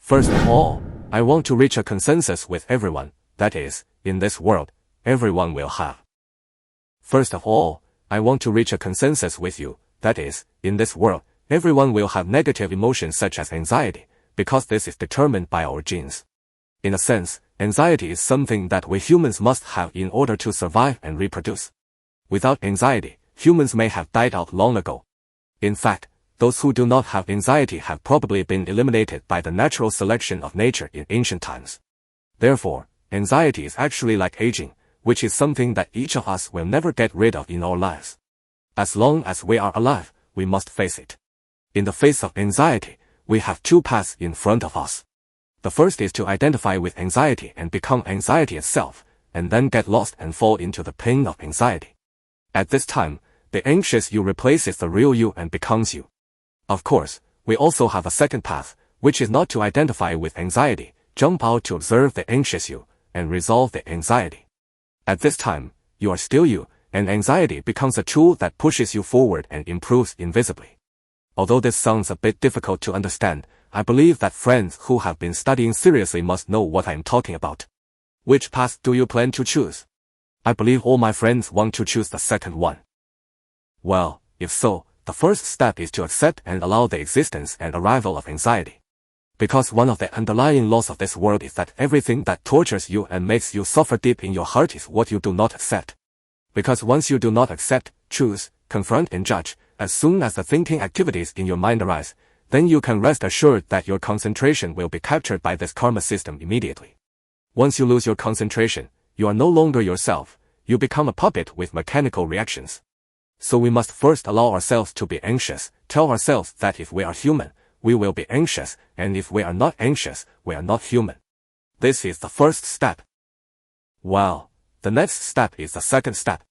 First of all, I want to reach a consensus with everyone, that is, in this world, everyone will have. First of all, I want to reach a consensus with you, that is, in this world, everyone will have negative emotions such as anxiety, because this is determined by our genes. In a sense, anxiety is something that we humans must have in order to survive and reproduce. Without anxiety, humans may have died out long ago. In fact, those who do not have anxiety have probably been eliminated by the natural selection of nature in ancient times. Therefore, anxiety is actually like aging, which is something that each of us will never get rid of in our lives. As long as we are alive, we must face it. In the face of anxiety, we have two paths in front of us. The first is to identify with anxiety and become anxiety itself, and then get lost and fall into the pain of anxiety. At this time, the anxious you replaces the real you and becomes you. Of course, we also have a second path, which is not to identify with anxiety, jump out to observe the anxious you, and resolve the anxiety. At this time, you are still you, and anxiety becomes a tool that pushes you forward and improves invisibly. Although this sounds a bit difficult to understand, I believe that friends who have been studying seriously must know what I am talking about. Which path do you plan to choose? I believe all my friends want to choose the second one. Well, if so, the first step is to accept and allow the existence and arrival of anxiety. Because one of the underlying laws of this world is that everything that tortures you and makes you suffer deep in your heart is what you do not accept. Because once you do not accept, choose, confront and judge, as soon as the thinking activities in your mind arise, then you can rest assured that your concentration will be captured by this karma system immediately. Once you lose your concentration, you are no longer yourself, you become a puppet with mechanical reactions. So we must first allow ourselves to be anxious, tell ourselves that if we are human, we will be anxious, and if we are not anxious, we are not human. This is the first step. Well, the next step is the second step.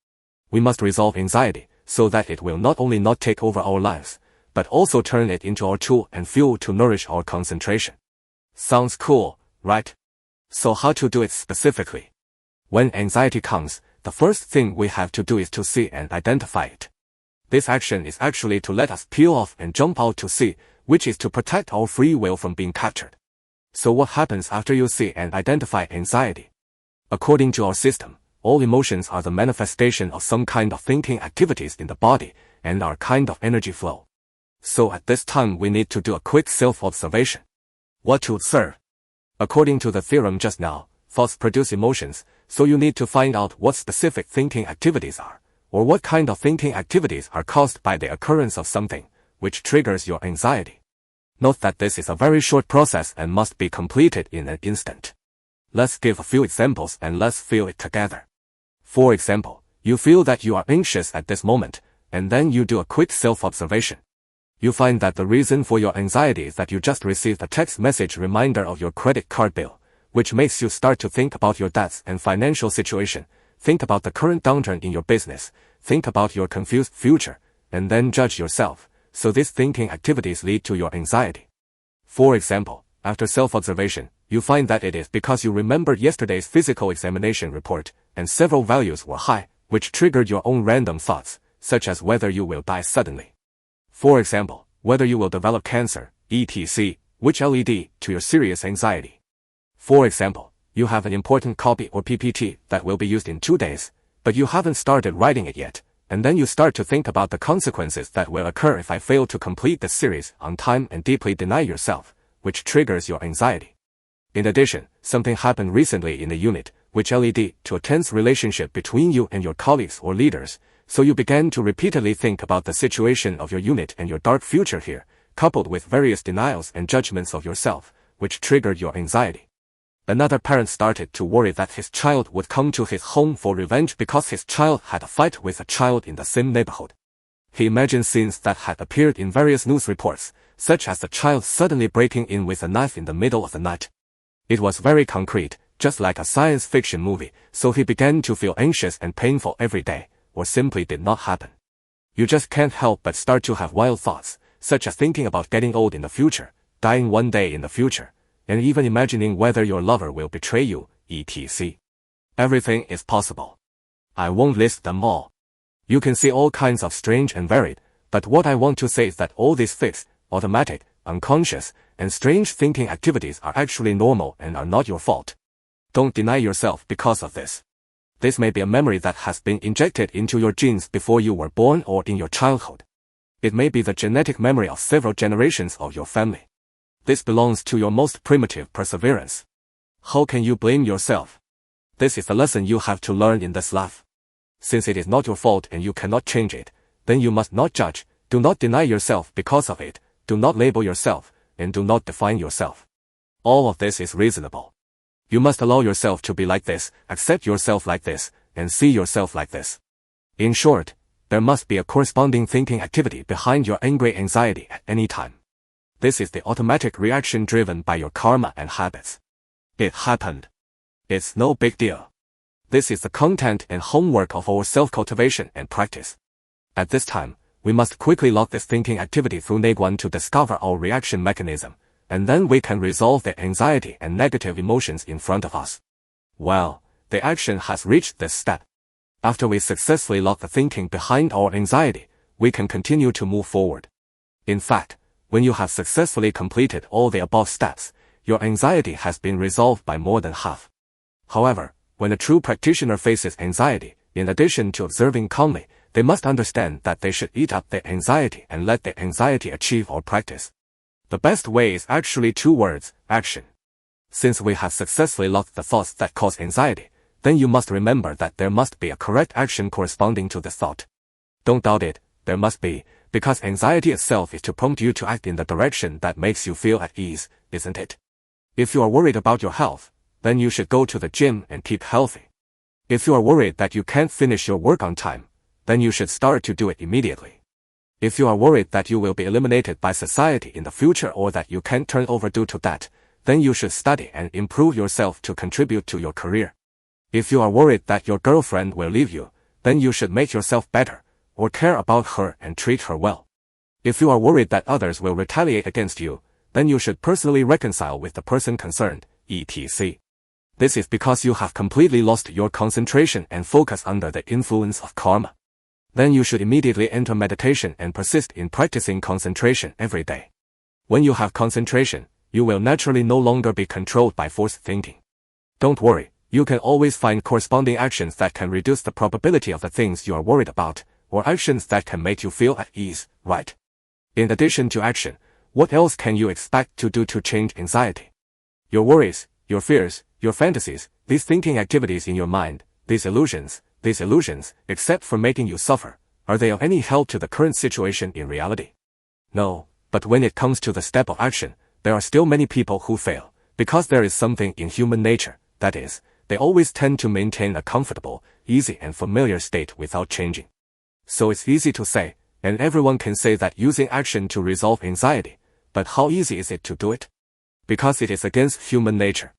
We must resolve anxiety, so that it will not only not take over our lives, but also turn it into our tool and fuel to nourish our concentration. Sounds cool, right? So how to do it specifically? When anxiety comes, the first thing we have to do is to see and identify it. This action is actually to let us peel off and jump out to see, which is to protect our free will from being captured. So what happens after you see and identify anxiety? According to our system, all emotions are the manifestation of some kind of thinking activities in the body, and are kind of energy flow. So at this time we need to do a quick self-observation. What to observe? According to the theorem just now, thoughts produce emotions, so you need to find out what specific thinking activities are, or what kind of thinking activities are caused by the occurrence of something, which triggers your anxiety. Note that this is a very short process and must be completed in an instant. Let's give a few examples and let's feel it together. For example, you feel that you are anxious at this moment, and then you do a quick self-observation. You find that the reason for your anxiety is that you just received a text message reminder of your credit card bill, which makes you start to think about your debts and financial situation, think about the current downturn in your business, think about your confused future, and then judge yourself. So these thinking activities lead to your anxiety. For example, after self-observation, you find that it is because you remembered yesterday's physical examination report, and several values were high, which triggered your own random thoughts, such as whether you will die suddenly. For example, whether you will develop cancer, etc., which led to your serious anxiety. For example, you have an important copy or PPT that will be used in 2 days, but you haven't started writing it yet, and then you start to think about the consequences that will occur if I fail to complete the series on time and deeply deny yourself, which triggers your anxiety. In addition, something happened recently in the unit, which led to a tense relationship between you and your colleagues or leaders, so you began to repeatedly think about the situation of your unit and your dark future here, coupled with various denials and judgments of yourself, which triggered your anxiety. Another parent started to worry that his child would come to his home for revenge because his child had a fight with a child in the same neighborhood. He imagined scenes that had appeared in various news reports, such as the child suddenly breaking in with a knife in the middle of the night. It was very concrete, just like a science fiction movie, so he began to feel anxious and painful every day, or simply did not happen. You just can't help but start to have wild thoughts, such as thinking about getting old in the future, dying one day in the future, and even imagining whether your lover will betray you, etc. Everything is possible. I won't list them all. You can see all kinds of strange and varied, but what I want to say is that all these fixed, automatic, unconscious, and strange thinking activities are actually normal and are not your fault. Don't deny yourself because of this. This may be a memory that has been injected into your genes before you were born or in your childhood. It may be the genetic memory of several generations of your family. This belongs to your most primitive perseverance. How can you blame yourself? This is the lesson you have to learn in this life. Since it is not your fault and you cannot change it, then you must not judge, do not deny yourself because of it, do not label yourself, and do not define yourself. All of this is reasonable. You must allow yourself to be like this, accept yourself like this, and see yourself like this. In short, there must be a corresponding thinking activity behind your angry anxiety at any time. This is the automatic reaction driven by your karma and habits. It happened. It's no big deal. This is the content and homework of our self-cultivation and practice. At this time, we must quickly lock this thinking activity through Neguan to discover our reaction mechanism, and then we can resolve the anxiety and negative emotions in front of us. Well, the action has reached this step. After we successfully lock the thinking behind our anxiety, we can continue to move forward. In fact, when you have successfully completed all the above steps, your anxiety has been resolved by more than half. However, when a true practitioner faces anxiety, in addition to observing calmly, they must understand that they should eat up the anxiety and let the anxiety achieve or practice. The best way is actually 2 words, action. Since we have successfully locked the thoughts that cause anxiety, then you must remember that there must be a correct action corresponding to the thought. Don't doubt it, there must be, because anxiety itself is to prompt you to act in the direction that makes you feel at ease, isn't it? If you are worried about your health, then you should go to the gym and keep healthy. If you are worried that you can't finish your work on time, then you should start to do it immediately. If you are worried that you will be eliminated by society in the future or that you can't turn over due to that, then you should study and improve yourself to contribute to your career. If you are worried that your girlfriend will leave you, then you should make yourself better, or care about her and treat her well. If you are worried that others will retaliate against you, then you should personally reconcile with the person concerned, etc. This is because you have completely lost your concentration and focus under the influence of karma. Then you should immediately enter meditation and persist in practicing concentration every day. When you have concentration, you will naturally no longer be controlled by forced thinking. Don't worry, you can always find corresponding actions that can reduce the probability of the things you are worried about, or actions that can make you feel at ease, right? In addition to action, what else can you expect to do to change anxiety? Your worries, your fears, your fantasies, these thinking activities in your mind, these illusions, except for making you suffer, are they of any help to the current situation in reality? No, but when it comes to the step of action, there are still many people who fail, because there is something in human nature, that is, they always tend to maintain a comfortable, easy and familiar state without changing. So it's easy to say, and everyone can say that using action to resolve anxiety, but how easy is it to do it? Because it is against human nature.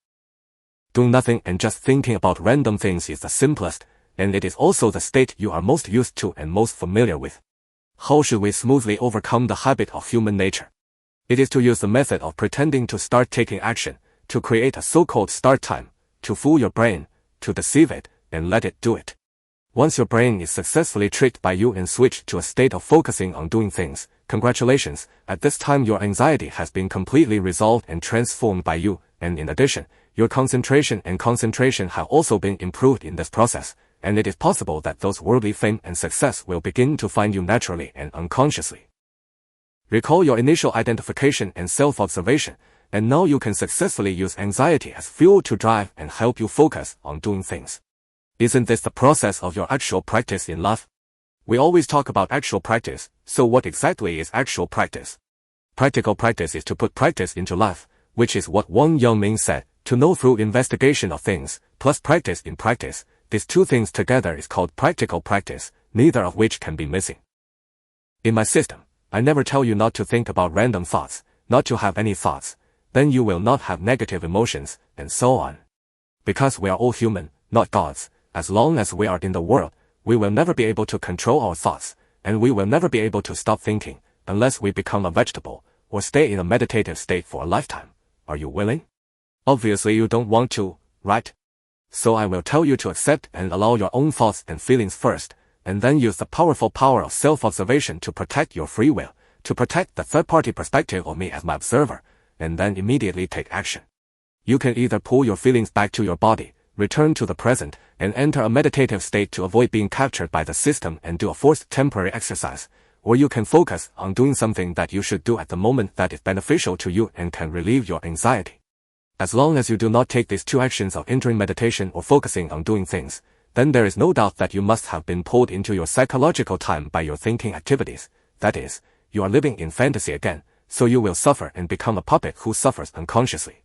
Doing nothing and just thinking about random things is the simplest, and it is also the state you are most used to and most familiar with. How should we smoothly overcome the habit of human nature? It is to use the method of pretending to start taking action, to create a so-called start time, to fool your brain, to deceive it, and let it do it. Once your brain is successfully tricked by you and switched to a state of focusing on doing things, congratulations, at this time your anxiety has been completely resolved and transformed by you, and in addition, your concentration have also been improved in this process, and it is possible that those worldly fame and success will begin to find you naturally and unconsciously. Recall your initial identification and self-observation, and now you can successfully use anxiety as fuel to drive and help you focus on doing things. Isn't this the process of your actual practice in life? We always talk about actual practice, so what exactly is actual practice? Practical practice is to put practice into life, which is what Wang Yangming said, to know through investigation of things, plus practice in practice. These 2 things together is called practical practice, neither of which can be missing. In my system, I never tell you not to think about random thoughts, not to have any thoughts, then you will not have negative emotions, and so on. Because we are all human, not gods, as long as we are in the world, we will never be able to control our thoughts, and we will never be able to stop thinking, unless we become a vegetable, or stay in a meditative state for a lifetime. Are you willing? Obviously you don't want to, right? So I will tell you to accept and allow your own thoughts and feelings first, and then use the powerful power of self-observation to protect your free will, to protect the third-party perspective of me as my observer, and then immediately take action. You can either pull your feelings back to your body, return to the present, and enter a meditative state to avoid being captured by the system and do a forced temporary exercise, or you can focus on doing something that you should do at the moment that is beneficial to you and can relieve your anxiety. As long as you do not take these two actions of entering meditation or focusing on doing things, then there is no doubt that you must have been pulled into your psychological time by your thinking activities. That is, you are living in fantasy again, so you will suffer and become a puppet who suffers unconsciously.